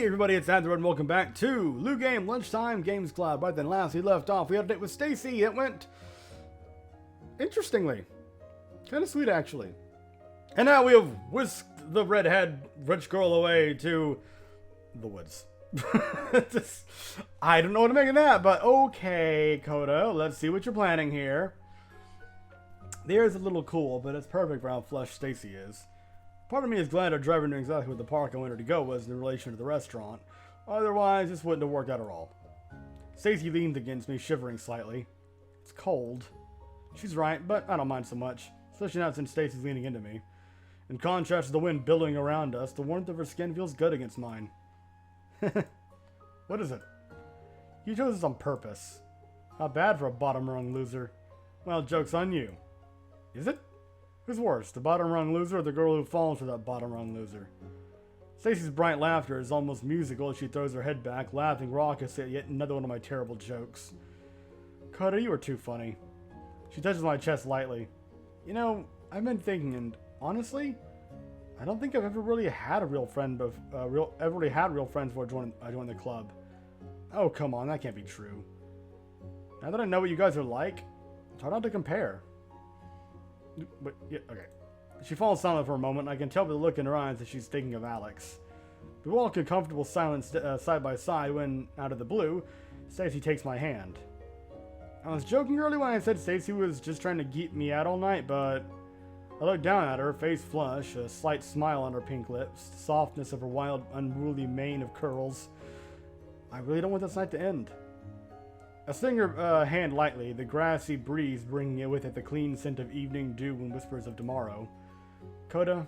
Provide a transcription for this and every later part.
Hey everybody, it's Andrew and welcome back to LuGame Lunchtime Games Club. Right then, last we left off, we had a date with Stacy. It went interestingly. Kind of sweet, actually. And now we have whisked the redhead rich girl away to the woods. I don't know what to make of that, but okay, Koda, let's see what you're planning here. The air is a little cool, but it's perfect for how flush Stacy is. Part of me is glad our driver knew exactly what the park I wanted to go was in relation to the restaurant. Otherwise, this wouldn't have worked out at all. Stacy leaned against me, shivering slightly. It's cold. She's right, but I don't mind so much, especially not since Stacy's leaning into me. In contrast to the wind billowing around us, the warmth of her skin feels good against mine. What is it? You chose this on purpose. Not bad for a bottom-rung loser. Well, joke's on you. Is it? Who's worse, the bottom-rung loser or the girl who falls for that bottom-rung loser? Stacy's bright laughter is almost musical as she throws her head back, laughing raucously at yet another one of my terrible jokes. Koda, you are too funny. She touches my chest lightly. You know, I've been thinking, and honestly, I don't think I've ever really had a real friend, real friends before I joined the club. Oh, come on, that can't be true. Now that I know what you guys are like, it's hard not to compare. But, yeah, okay. She falls silent for a moment, and I can tell by the look in her eyes that she's thinking of Alex. We walk in comfortable silence side by side when, out of the blue, Stacy takes my hand. I was joking earlier when I said Stacy was just trying to geek me out all night, but I looked down at her, face flush, a slight smile on her pink lips, the softness of her wild, unruly mane of curls. I really don't want this night to end. I swing her hand lightly, the grassy breeze bringing with it the clean scent of evening dew and whispers of tomorrow. Koda,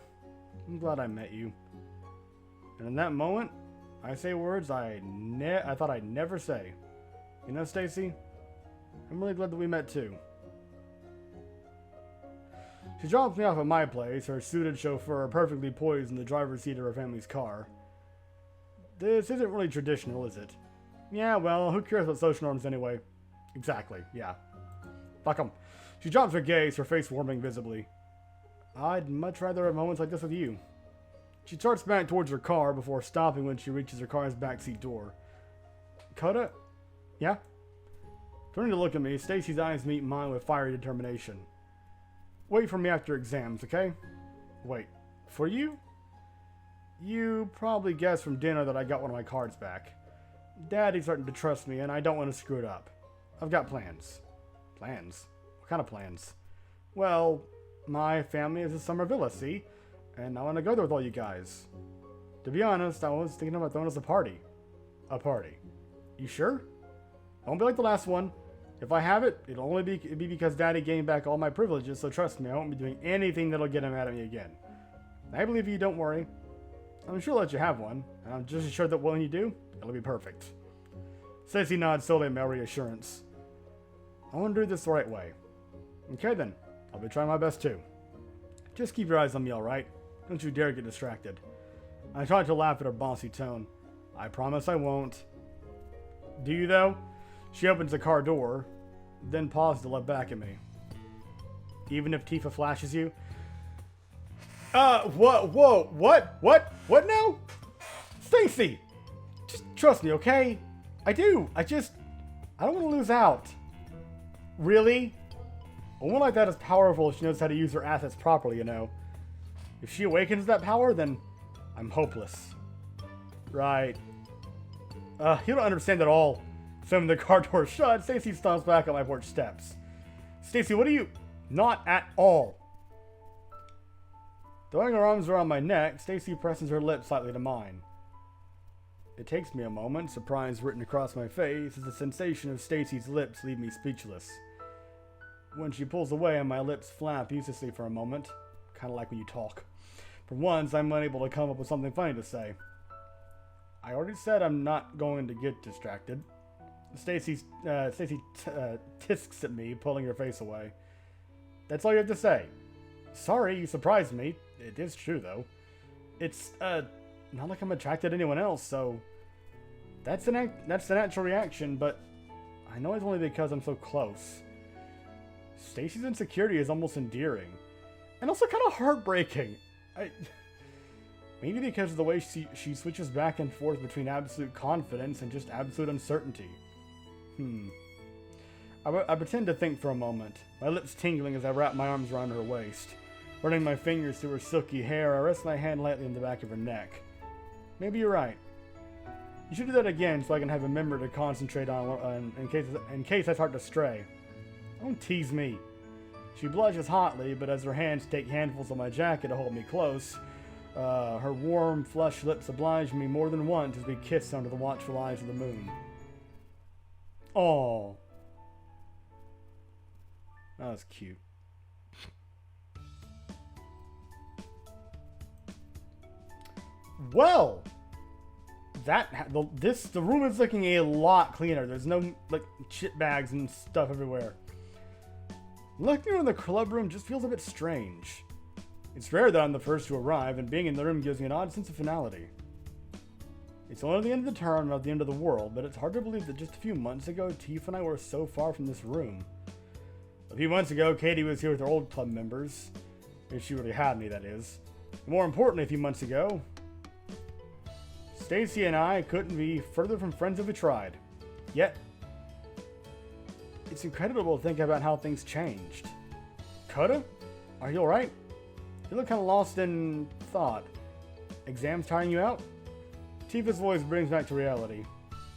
I'm glad I met you. And in that moment, I say words I thought I'd never say. You know, Stacy, I'm really glad that we met too. She drops me off at my place, her suited chauffeur perfectly poised in the driver's seat of her family's car. This isn't really traditional, is it? Yeah, well, who cares about social norms anyway? Exactly, yeah. Fuck 'em. She drops her gaze, her face warming visibly. I'd much rather have moments like this with you. She starts back towards her car before stopping when she reaches her car's backseat door. Koda? Yeah? Turning to look at me, Stacy's eyes meet mine with fiery determination. Wait for me after exams, okay? Wait, for you? You probably guessed from dinner that I got one of my cards back. Daddy's starting to trust me, and I don't want to screw it up. I've got plans. Plans? What kind of plans? Well, my family is a summer villa, see? And I want to go there with all you guys. To be honest, I was thinking about throwing us a party. A party. You sure? I won't be like the last one. If I have it, it'll only be because Daddy gained back all my privileges, so trust me, I won't be doing anything that'll get him mad at me again. I believe you, don't worry. I'm sure I'll let you have one, and I'm just assured that when you do, it'll be perfect. Stacy nods slowly in my reassurance. I want to do this the right way. Okay then, I'll be trying my best too. Just keep your eyes on me, alright? Don't you dare get distracted. I tried to laugh at her bossy tone. I promise I won't. Do you though? She opens the car door, then pauses to look back at me. Even if Tifa flashes you? What now? Stacy! Just trust me, okay? I do. I don't want to lose out. Really? A woman like that is powerful if she knows how to use her assets properly, you know. If she awakens that power, then I'm hopeless. Right. You don't understand at all. Slamming the car door shut, Stacy stomps back on my porch steps. Stacy, what are you... Not at all. Throwing her arms around my neck, Stacy presses her lips slightly to mine. It takes me a moment, surprise written across my face, as the sensation of Stacy's lips leave me speechless. When she pulls away and my lips flap uselessly for a moment, kind of like when you talk. For once, I'm unable to come up with something funny to say. I already said I'm not going to get distracted. Stacy tisks at me, pulling her face away. That's all you have to say. Sorry, you surprised me. It is true, though. It's, not like I'm attracted to anyone else, so... That's the natural reaction, but I know it's only because I'm so close. Stacy's insecurity is almost endearing. And also kind of heartbreaking. Maybe because of the way she switches back and forth between absolute confidence and just absolute uncertainty. I pretend to think for a moment, my lips tingling as I wrap my arms around her waist. Running my fingers through her silky hair, I rest my hand lightly on the back of her neck. Maybe you're right. You should do that again so I can have a memory to concentrate on in case I start to stray. Don't tease me. She blushes hotly, but as her hands take handfuls of my jacket to hold me close, her warm, flushed lips oblige me more than once as we kiss under the watchful eyes of the moon. Aww. That was cute. Well, the room is looking a lot cleaner. There's no like shit bags and stuff everywhere. Looking around the club room just feels a bit strange. It's rare that I'm the first to arrive, and being in the room gives me an odd sense of finality. It's only the end of the term, not the end of the world, but it's hard to believe that just a few months ago, Tifa and I were so far from this room. A few months ago, Katie was here with her old club members. If she really had me, that is. More importantly, a few months ago, Stacy and I couldn't be further from friends if we tried. Yet, it's incredible to think about how things changed. Coda? Are you alright? You look kind of lost in thought. Exams tiring you out? Tifa's voice brings me back to reality.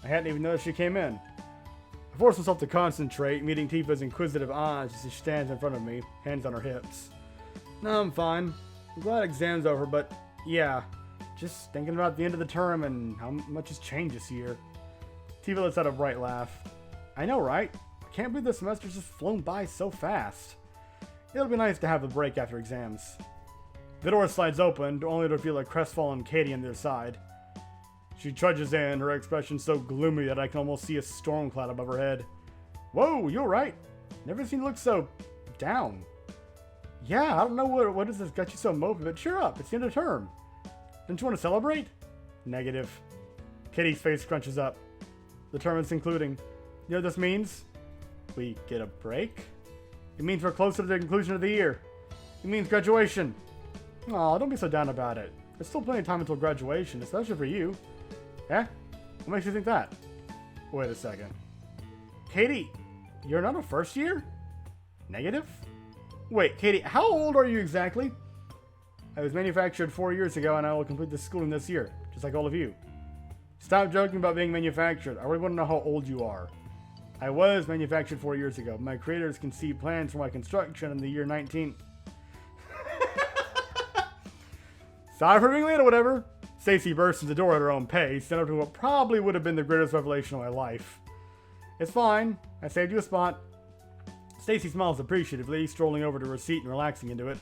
I hadn't even noticed she came in. I force myself to concentrate, meeting Tifa's inquisitive eyes as she stands in front of me, hands on her hips. No, I'm fine. I'm glad exam's over, but yeah, just thinking about the end of the term and how much has changed this year. Tifa lets out a bright laugh. I know, right? I can't believe the semester's just flown by so fast. It'll be nice to have a break after exams. The door slides open, only to feel a crestfallen Katie on the other side. She trudges in, her expression so gloomy that I can almost see a storm cloud above her head. Whoa, you're right. Never seen you look so down. Yeah, I don't know what has got you so mopey, but cheer up, it's the end of term. Don't you want to celebrate? Negative. Katie's face crunches up. The term is concluding. You know what this means? We get a break? It means we're closer to the conclusion of the year. It means graduation. Aw, don't be so down about it. There's still plenty of time until graduation, especially for you. Eh? What makes you think that? Wait a second. Katie, you're not a first year? Negative? Wait, Katie, how old are you exactly? I was manufactured 4 years ago and I will complete the schooling this year, just like all of you. Stop joking about being manufactured. I really want to know how old you are. I was manufactured 4 years ago. My creators conceived plans for my construction in the year 19... Sorry for being late or whatever. Stacy bursts into the door at her own pace, and up to what probably would have been the greatest revelation of my life. It's fine. I saved you a spot. Stacy smiles appreciatively, strolling over to her seat and relaxing into it.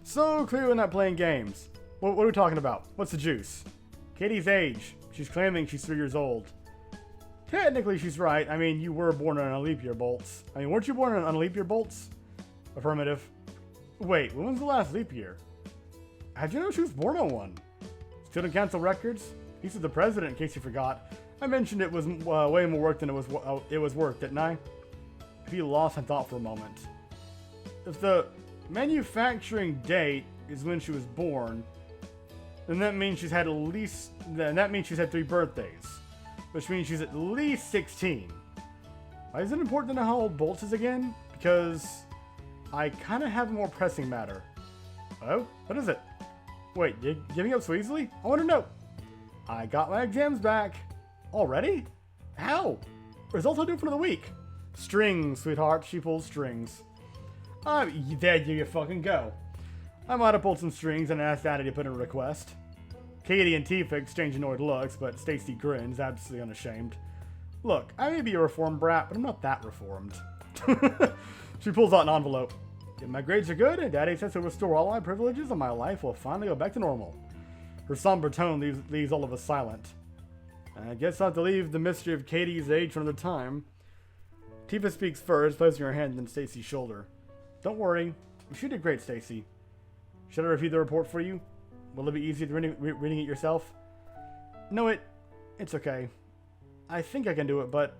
So clear we're not playing games. What are we talking about? What's the juice? Katie's age. She's claiming she's 3 years old. Technically, she's right. I mean, you were born on a leap year, Bolts. Weren't you born on a leap year, Bolts? Affirmative. Wait, when was the last leap year? How'd you know she was born on one? Student council records? He's the president, in case you forgot. I mentioned it was way more work than it was work, didn't I? He lost in thought for a moment. If the manufacturing date is when she was born, then that means she's had 3 birthdays, which means she's at least 16. Why is it important to know how old Bolts is again? Because I kind of have a more pressing matter. Oh, what is it? Wait, you're giving up so easily? I want to know. I got my exams back. Already? How? Results are due for the week. Strings, sweetheart. She pulls strings. There you fucking go. I might have pulled some strings and asked Daddy to put in a request. Katie and Tifa exchange annoyed looks, but Stacy grins, absolutely unashamed. Look, I may be a reformed brat, but I'm not that reformed. She pulls out an envelope. If my grades are good, and Daddy says he'll restore all my privileges and my life will finally go back to normal. Her somber tone leaves all of us silent. I guess I'll have to leave the mystery of Katie's age for another time. Tifa speaks first, placing her hand on Stacy's shoulder. Don't worry. You did great, Stacy. Should I review the report for you? Will it be easier than reading it yourself? No, it's okay. I think I can do it, but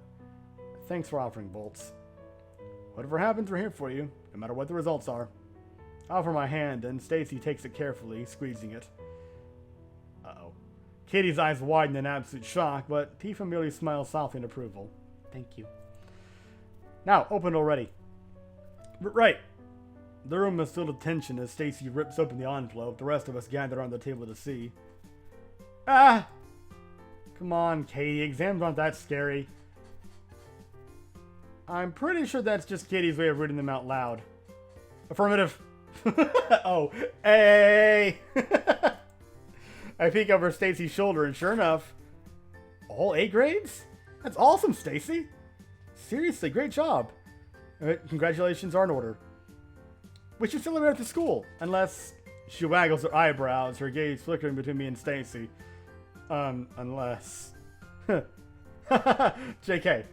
thanks for offering, Bolts. Whatever happens, we're here for you, no matter what the results are. I offer my hand, and Stacy takes it carefully, squeezing it. Katie's eyes widen in absolute shock, but Tifa merely smiles softly in approval. Thank you. Now, open already. Right. The room is filled with tension as Stacy rips open the envelope. The rest of us gather around the table to see. Ah! Come on, Katie. Exams aren't that scary. I'm pretty sure that's just Katie's way of reading them out loud. Affirmative. Oh, hey! I peek over Stacy's shoulder, and sure enough, all A grades? That's awesome, Stacy. Seriously, great job. Congratulations are in order. We should celebrate at the school, unless she waggles her eyebrows, her gaze flickering between me and Stacy. Unless. JK.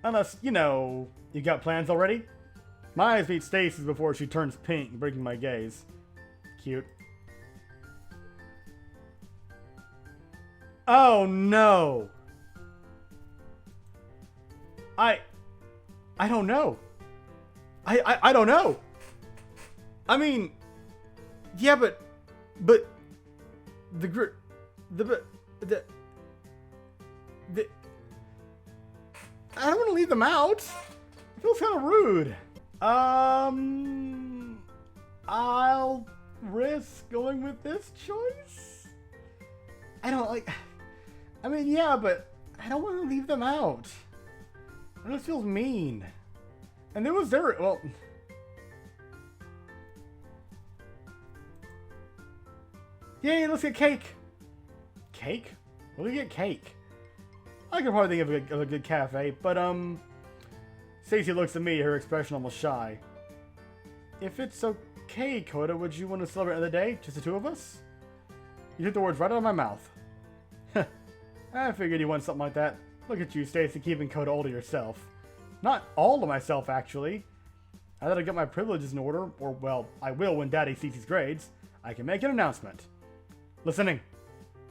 Unless, you know, you got plans already? My eyes meet Stacy's before she turns pink, breaking my gaze. Cute. Oh no! I don't know. I don't know. I mean, yeah, but the I don't want to leave them out. It feels kind of rude. I'll risk going with this choice. I don't like. I mean, yeah, but I don't want to leave them out. It just feels mean. And there was their well. Yay! Let's get cake. Cake? What do we get? Cake. I can probably think of a good cafe, but Stacey looks at me, her expression almost shy. If it's okay, Coda, would you want to celebrate another day? Just the two of us? You took the words right out of my mouth. I figured you wanted something like that. Look at you, Stacey, keeping Coda all to yourself. Not all to myself, actually. Now that I got my privileges in order, or, well, I will when Daddy sees his grades, I can make an announcement. Listening.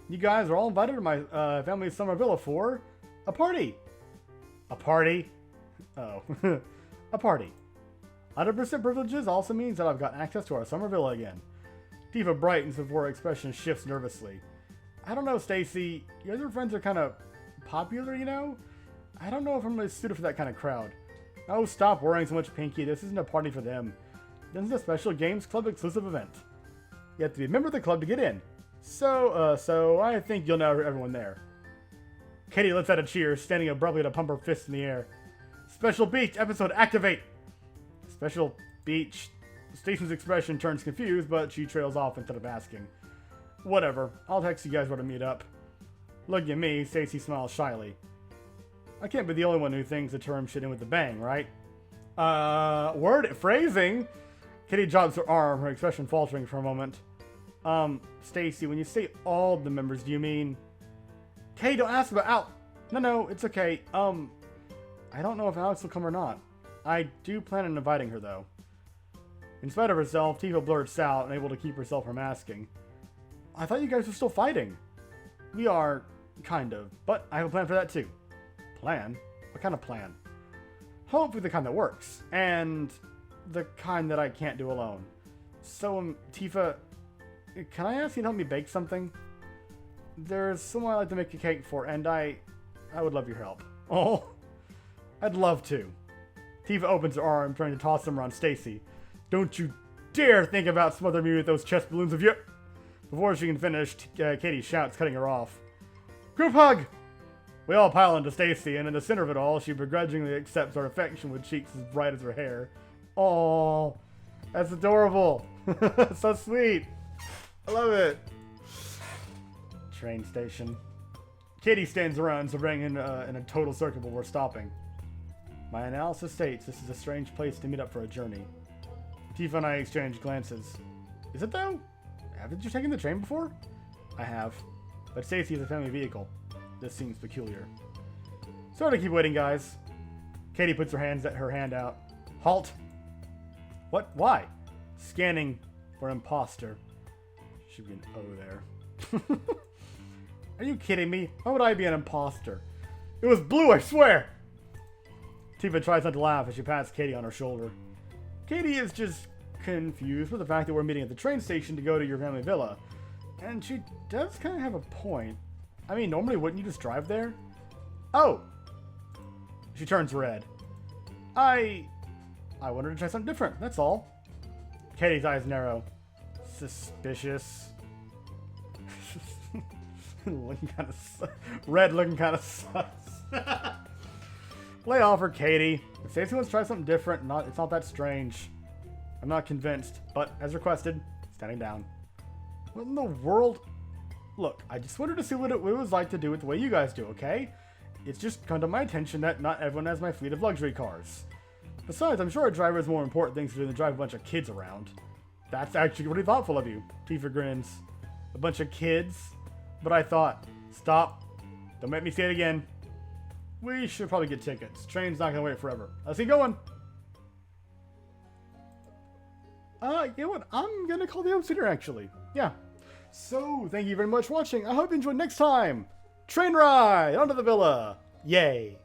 You guys are all invited to my family's summer villa for a party. A party? Oh. A party. 100% privileges also means that I've got access to our summer villa again. Tifa brightens before her expression shifts nervously. I don't know, Stacy. Your other friends are kind of popular, you know? I don't know if I'm really suited for that kind of crowd. Oh, stop worrying so much, Pinky. This isn't a party for them. This is a special Games Club exclusive event. You have to be a member of the club to get in. So I think you'll know everyone there. Katie lets out a cheer, standing abruptly to pump her fist in the air. Special Beach episode activate! Special Beach. Stacy's expression turns confused, but she trails off instead of asking. Whatever, I'll text you guys where to meet up. Looking at me, Stacy smiles shyly. I can't be the only one who thinks the term should end with a bang, right? Word phrasing! Kitty drops her arm, her expression faltering for a moment. Stacy, when you say all the members, do you mean... Kay, don't ask about Al... No, it's okay. I don't know if Alex will come or not. I do plan on inviting her, though. In spite of herself, Tifa blurts out, unable to keep herself from asking. I thought you guys were still fighting. We are, kind of, but I have a plan for that, too. Plan? What kind of plan? Hopefully the kind that works, and the kind that I can't do alone. So, Tifa... Can I ask you to help me bake something? There's someone I'd like to make a cake for, and I would love your help. Oh, I'd love to. Tifa opens her arm, trying to toss them around Stacy. Don't you dare think about smothering me with those chest balloons of yours! Before she can finish, Katie shouts, cutting her off. Group hug! We all pile into Stacy, and in the center of it all, she begrudgingly accepts our affection with cheeks as bright as her hair. Oh, that's adorable. So sweet. I love it. Train station. Katie stands around, surveying in a total circle before stopping. My analysis states this is a strange place to meet up for a journey. Tifa and I exchange glances. Is it though? Haven't you taken the train before? I have. But Stacy is a family vehicle. This seems peculiar. Sorry to keep waiting, guys. Katie puts her hand out. Halt! What? Why? Scanning for imposter. Should be an O there. Are you kidding me? Why would I be an imposter? It was blue, I swear! Tifa tries not to laugh as she pats Katie on her shoulder. Katie is just confused with the fact that we're meeting at the train station to go to your family villa. And she does kind of have a point. I mean, normally wouldn't you just drive there? Oh! She turns red. I wanted to try something different, that's all. Katie's eyes narrow. Suspicious. Looking kind of red, looking kind of sus. Lay off her, Katie. If Stacey wants to try something different, it's not that strange. I'm not convinced, but as requested, standing down. What in the world? Look, I just wanted to see what it was like to do it the way you guys do, okay? It's just come to my attention that not everyone has my fleet of luxury cars. Besides, I'm sure a driver has more important things to do than drive a bunch of kids around. That's actually pretty thoughtful of you. Tifa grins. A bunch of kids? But I thought, stop. Don't make me say it again. We should probably get tickets. Train's not gonna wait forever. Let's get going. You know what? I'm gonna call the episode here, actually. Yeah. So, thank you very much for watching. I hope you enjoyed next time. Train ride onto the villa. Yay.